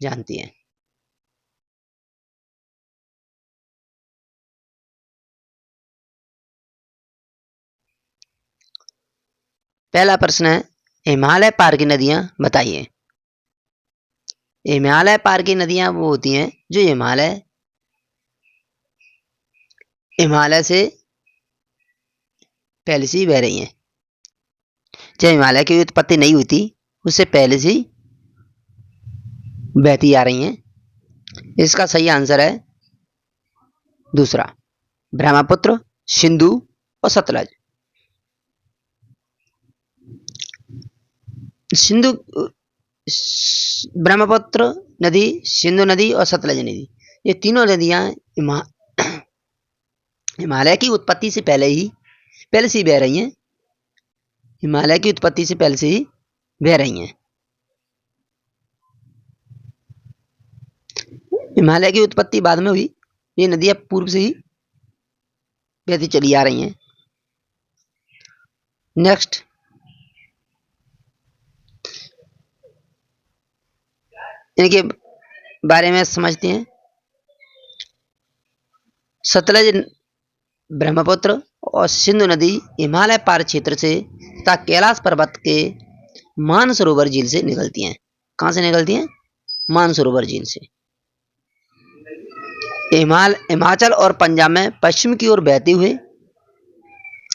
जानती हैं? पहला प्रश्न है, हिमालय पार की नदियां बताइए। हिमालय पार की नदियां वो होती हैं जो हिमालय से पहले से ही बह रही हैं। जब हिमालय की उत्पत्ति नहीं हुई थी उससे पहले से ही बहती आ रही हैं। इसका सही आंसर है दूसरा, ब्रह्मपुत्र, सिंधु और सतलज। सिंधु, ब्रह्मपुत्र नदी, सिंधु नदी और सतलज नदी, ये तीनों नदियां हिमालय की उत्पत्ति से पहले से ही बह रही हैं। हिमालय की उत्पत्ति से पहले से ही बह रही हैं। हिमालय की उत्पत्ति बाद में हुई, ये नदियां पूर्व से ही बहती चली आ रही हैं। नेक्स्ट, इनके बारे में समझते हैं। सतलज, ब्रह्मपुत्र और सिंधु नदी हिमालय पार क्षेत्र से तथा कैलाश पर्वत के मानसरोवर झील से निकलती हैं। कहां से निकलती हैं? मानसरोवर झील से। हिमाचल और पंजाब में पश्चिम की ओर बहते हुए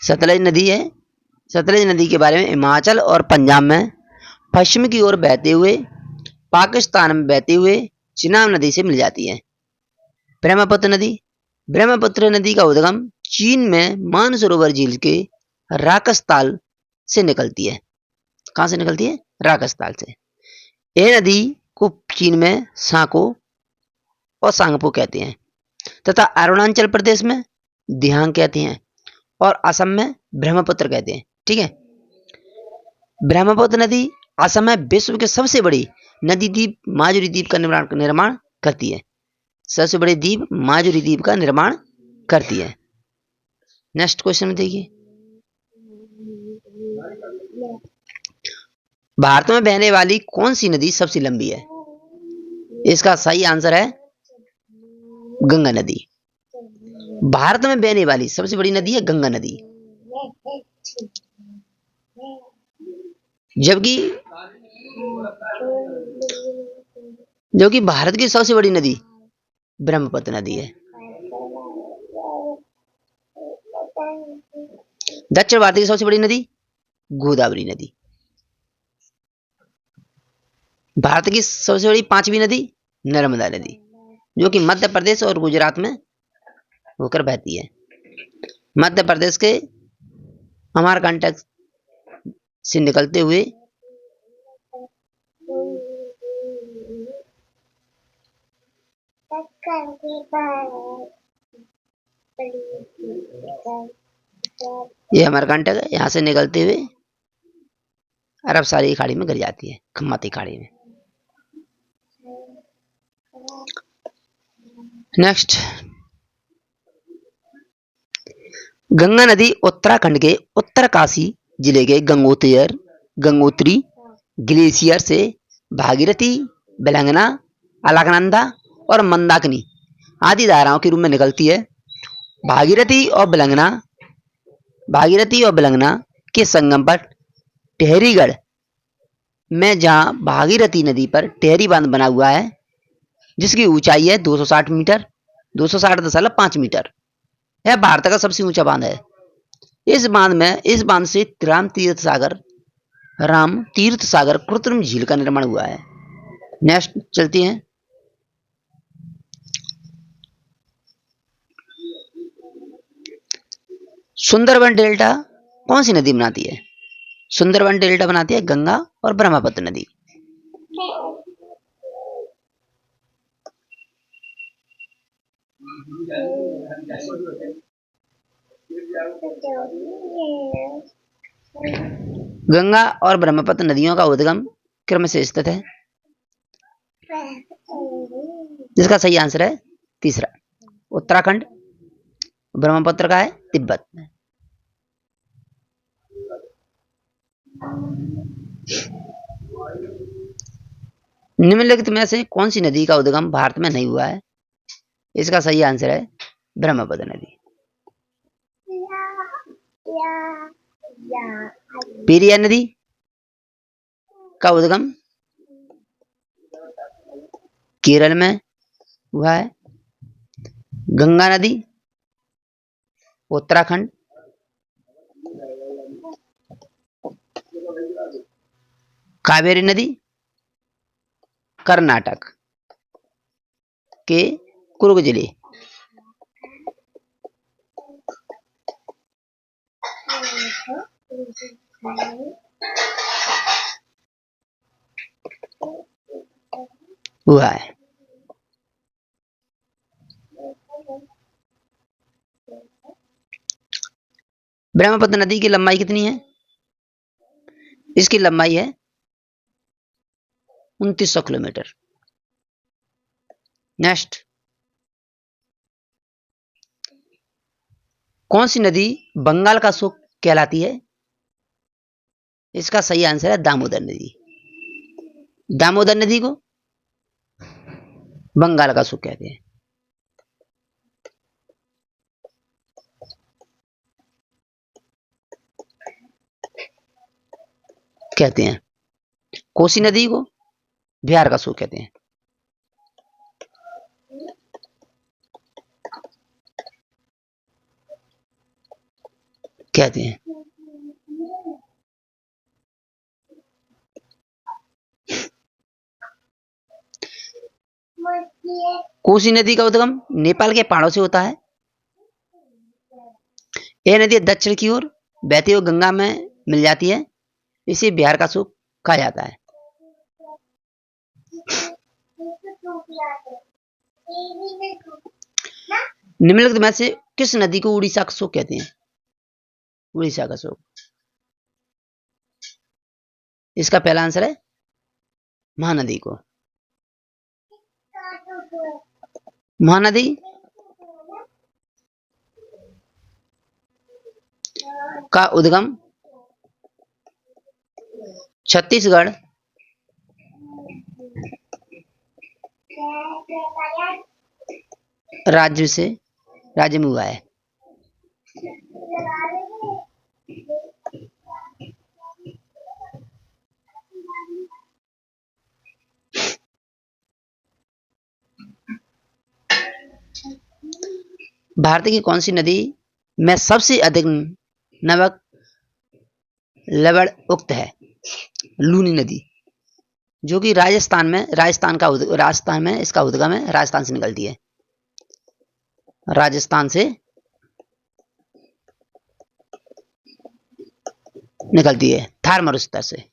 सतलज नदी है। सतलज नदी के बारे में, हिमाचल और पंजाब में पश्चिम की ओर बहते हुए पाकिस्तान में बहते हुए चिनाब नदी से मिल जाती है। ब्रह्मपुत्र नदी, ब्रह्मपुत्र नदी का उद्गम चीन में मानसरोवर झील के राकसताल से निकलती है। कहां से निकलती है? राकसताल से। यह नदी को चीन में साको और सांगपो कहते हैं तथा अरुणाचल प्रदेश में दिहांग कहते हैं और असम में ब्रह्मपुत्र कहते हैं। ठीक है। ब्रह्मपुत्र नदी असम में विश्व के सबसे बड़ी नदी द्वीप माजुली द्वीप का निर्माण करती है। सबसे बड़े द्वीप माजुली द्वीप का निर्माण करती है। नेक्स्ट क्वेश्चन में देखिए, भारत में बहने वाली कौन सी नदी सबसे लंबी है? इसका सही आंसर है गंगा नदी। भारत में बहने वाली सबसे बड़ी नदी है गंगा नदी। जबकि भारत की सबसे बड़ी नदी ब्रह्मपुत्र नदी है। दक्षिण भारत की सबसे बड़ी नदी गोदावरी नदी। भारत की सबसे बड़ी पांचवी नदी नर्मदा नदी, जो कि मध्य प्रदेश और गुजरात में होकर बहती है। मध्य प्रदेश के अमरकंटक से निकलते हुए ये अमरकंटक है, यहां से निकलते हुए अरब सागर की खाड़ी में गिर जाती है, खम्मती खाड़ी में। नेक्स्ट, गंगा नदी उत्तराखंड के उत्तरकाशी जिले के गंगोत्री ग्लेशियर से भागीरथी, बेलंगना, अलकनंदा और मंदाकिनी आदि धाराओं के रूप में निकलती है। भागीरथी और बेलंगना के संगम पर टेहरीगढ़ में जहां भागीरथी नदी पर टेहरी बांध बना हुआ है, जिसकी ऊंचाई है 260 मीटर, 260.5 मीटर। यह भारत का सबसे ऊंचा बांध है। इस बांध से राम तीर्थ सागर कृत्रिम झील का निर्माण हुआ है। नेक्स्ट चलती हैं। सुंदरबन डेल्टा कौन सी नदी बनाती है? सुंदरबन डेल्टा बनाती है गंगा और ब्रह्मपुत्र नदी। गंगा और ब्रह्मपुत्र नदियों का उद्गम क्रम से स्थित है, जिसका सही आंसर है तीसरा, उत्तराखंड। ब्रह्मपुत्र का है तिब्बत में। निम्नलिखित में से कौन सी नदी का उद्गम भारत में नहीं हुआ है? इसका सही आंसर है ब्रह्मपुत्र नदी। पेरियार नदी का उद्गम केरल में हुआ है। गंगा नदी उत्तराखंड, कावेरी नदी कर्नाटक के कुर्ग जिले। हुआ है। ब्रह्मपुत्र नदी की लंबाई कितनी है? इसकी लंबाई है 2900 किलोमीटर। नेक्स्ट, कौन सी नदी बंगाल का सुख कहलाती है? इसका सही आंसर है दामोदर नदी। दामोदर नदी को बंगाल का सुख कहते हैं। कोसी नदी को बिहार का सुख कहते हैं। कोसी नदी का उद्गम नेपाल के पहाड़ों से होता है। यह नदी दक्षिण की ओर बहती हुई गंगा में मिल जाती है। इसे बिहार का सुख कहा जाता है। निम्नलिखित में से किस नदी को उड़ीसा का सुख कहते हैं? उड़ीसा का सुख, इसका पहला आंसर है महानदी को। महानदी का उद्गम छत्तीसगढ़ राज्य में हुआ है। भारत की कौन सी नदी में सबसे अधिक नमक लवण उक्त है? लूनी नदी, जो कि राजस्थान में इसका उद्गम है। राजस्थान से निकलती है। राजस्थान से निकलती है थार मरुस्थल से।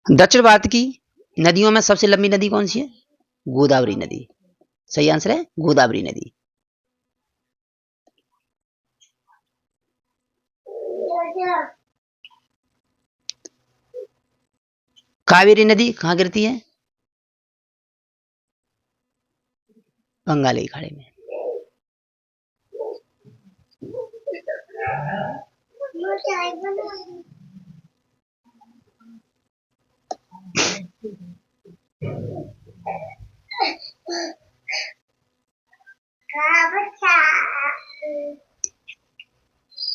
दक्षिण भारत की नदियों में सबसे लंबी नदी कौन सी है? गोदावरी नदी। सही आंसर है गोदावरी नदी। कावेरी नदी कहां गिरती है? बंगाल की खाड़ी में।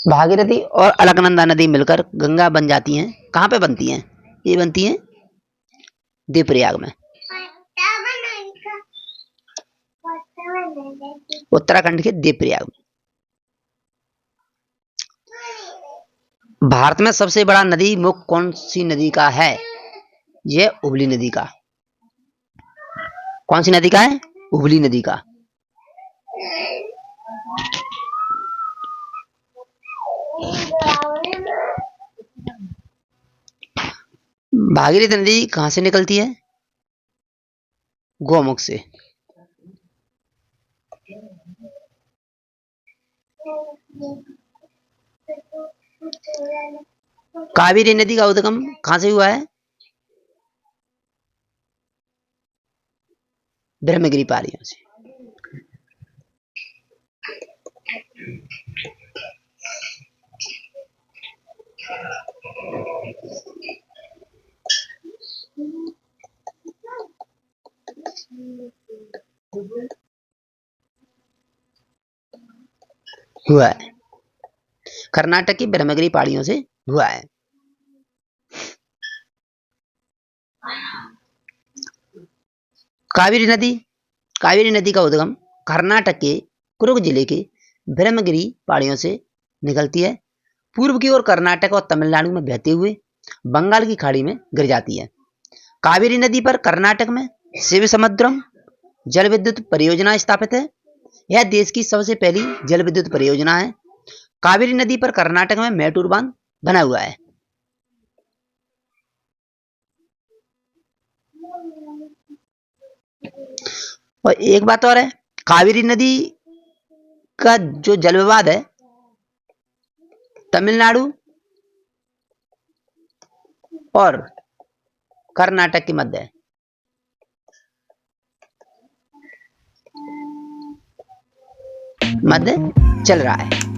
भागीरथी और अलकनंदा नदी मिलकर गंगा बन जाती हैं। कहां पे बनती हैं? ये बनती हैं देवप्रयाग में, उत्तराखंड के देवप्रयाग में। भारत में सबसे बड़ा नदी मुख कौन सी नदी का है? यह हुगली नदी का। कौन सी नदी का है? हुगली नदी का। भागीरथी नदी कहां से निकलती है? गौमुख से। कावेरी नदी का उद्गम कहां से हुआ है? ब्रह्मगिरी पहाड़ियों से। हुआ है, कर्नाटक की ब्रह्मगिरी पहाड़ियों से हुआ है। कावेरी नदी का उद्गम कर्नाटक के कुरुग जिले के ब्रह्मगिरी पहाड़ियों से निकलती है। पूर्व की ओर कर्नाटक और तमिलनाडु में बहते हुए बंगाल की खाड़ी में गिर जाती है। कावेरी नदी पर कर्नाटक में शिव समुद्रम जल विद्युत परियोजना स्थापित है। यह देश की सबसे पहली जल विद्युत परियोजना है। कावेरी नदी पर कर्नाटक में मैटूर बांध बना हुआ है। और एक बात और है, कावेरी नदी का जो जल विवाद है तमिलनाडु और कर्नाटक के मध्य चल रहा है।